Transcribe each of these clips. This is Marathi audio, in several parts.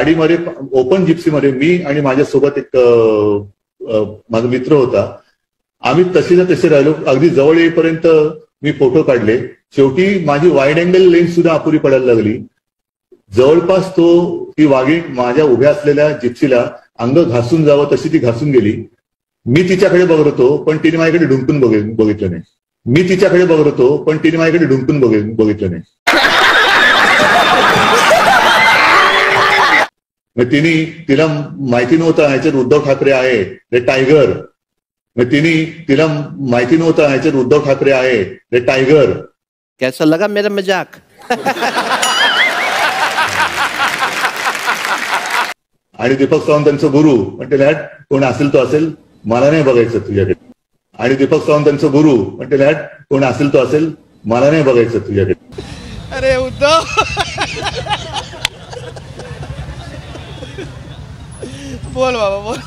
गाडीमध्ये ओपन जिप्सीमध्ये मी आणि माझ्यासोबत एक माझा मित्र होता. आम्ही तसेच्या तसे राहिलो. अगदी जवळ येईपर्यंत मी फोटो काढले. शेवटी माझी वाईड अँगल लेन्स सुद्धा अपुरी पडायला लागली. जवळपास ती वाघीण माझ्या उभ्या असलेल्या जिप्सीला अंग घासून जावं तशी ती घासून गेली. मी तिच्याकडे बघत होतो पण तिने माझ्याकडे ढुंकून बघितलं नाही. मी तिच्याकडे बघत होतो पण तिने माझ्याकडे ढुंकून बघितलं नाही. तिला माहिती नव्हतं ह्याच्यात उद्धव ठाकरे आहे रे टायगर. तिला माहिती नव्हतं ह्याच्यात उद्धव ठाकरे आहे रे टायगर. कैसा लगा मेरा मजाक? आणि दीपक सावंतांचं गुरु म्हणते कोण असेल तो असेल, मला नाही बघायचं तुझ्याकडे. आणि दीपक सावंतांचं गुरु म्हणते कोण असेल तो असेल, मला नाही बघायचं तुझ्याकडे. अरे उद्धव बोल बाबा बोल.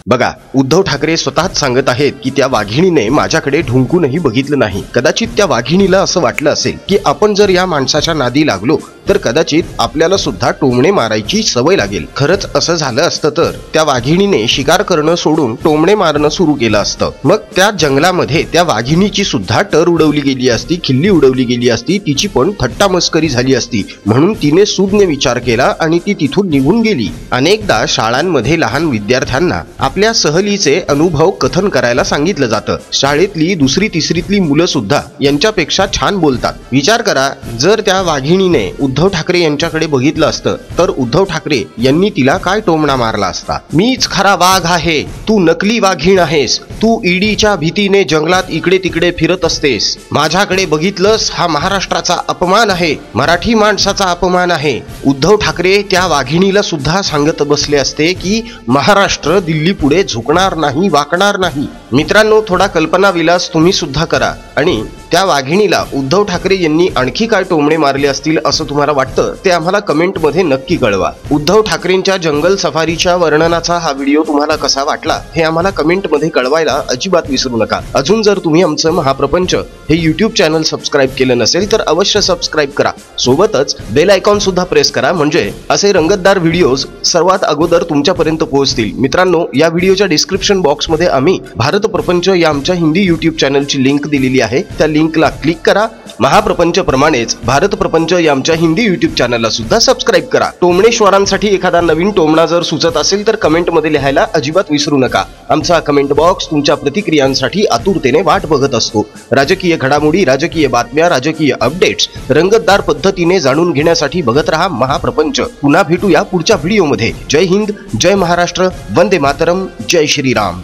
बघा, उद्धव ठाकरे स्वतःच सांगत आहेत की त्या वाघिणीने माझ्याकडे ढुंकूनही बघितलं नाही. कदाचित त्या वाघिणीला असं वाटलं असेल की आपण जर या माणसाच्या नादी लागलो तर कदाचित आपल्याला सुद्धा टोमणे मारायची सवय लागेल. खरंच असं झालं असतं तर त्या वाघिणीने शिकार करणं सोडून टोमणे मारणं सुरू केलं असतं. मग त्या जंगलामध्ये त्या वाघिणीची सुद्धा टर उडवली गेली असती, खिल्ली उडवली गेली असती, तिची पण थट्टा मस्करी झाली असती. म्हणून तिने सुज्ञ विचार केला आणि ती तिथून निघून गेली. अनेकदा शाळांमध्ये लहान विद्यार्थ्यांना आपल्या सहलीचे अनुभव कथन करायला सांगितलं जातं. शाळेतली दुसरी तिसरीतली मुलं सुद्धा यांच्यापेक्षा छान बोलतात. विचार करा, जर त्या वाघिणीने उद्धव ठाकरे यांच्याकडे बघितलं असतं तर उद्धव ठाकरे यांनी तिला काय टोमणा मारला असता? मीच खरा वाघ आहे, तू नकली वाघीण आहेस, तू ईडीच्या भीतीने जंगलात इकडे तिकडे फिरत असतेस, माझ्याकडे बघितलंस हा महाराष्ट्राचा अपमान आहे, मराठी माणसाचा अपमान आहे. उद्धव ठाकरे त्या वाघिणीला सुद्धा सांगत बसले असते की महाराष्ट्र दिल्ली पुढे झुकणार नाही, वाकणार नाही. मित्रांनो, थोडा कल्पना विलास तुम्ही सुद्धा करा आणि त्या वाघिणीला उद्धव ठाकरे यांनी आणखी काय टोमणे मारले असतील असं तुम्हाला वाटतं ते आम्हाला कमेंटमध्ये नक्की कळवा. उद्धव ठाकरेंच्या जंगल सफारीच्या वर्णनाचा हा व्हिडिओ तुम्हाला कसा वाटला हे आम्हाला कमेंटमध्ये कळवायला अजिबात विसरू नका. अजून जर तुम्ही आमचं महाप्रपंच हे यूट्यूब चॅनल सबस्क्राईब केलं नसेल तर अवश्य सबस्क्राईब करा. सोबतच बेल आयकॉन सुद्धा प्रेस करा, म्हणजे असे रंगतदार व्हिडिओज सर्वात अगोदर तुमच्यापर्यंत पोहोचतील. मित्रांनो, या व्हिडिओच्या डिस्क्रिप्शन बॉक्समध्ये आम्ही भारत प्रपंच या आमच्या हिंदी यूट्यूब चॅनलची लिंक दिलेली आहे. त्या लिंकला क्लिक करा. महाप्रपंच प्रमाणेच भारत प्रपंच या आमच्या हिंदी यूट्यूब चॅनलला सुद्धा सबस्क्राईब करा. टोमणेश्वरांसाठी एखादा नवीन टोमणा जर सुचत असेल तर कमेंटमध्ये लिहायला अजिबात विसरू नका. आमचा कमेंट बॉक्स तुमच्या प्रतिक्रियांसाठी आतुरतेने वाट बघत असतो. राजकीय घडामोडी, राजकीय बातम्या, राजकीय अपडेट्स रंगतदार पद्धतीने जाणून घेण्यासाठी बघत रहा महाप्रपंच. पुन्हा भेटूया पुढच्या व्हिडिओमध्ये. जय हिंद, जय महाराष्ट्र, वंदे मातरम, जय श्रीराम.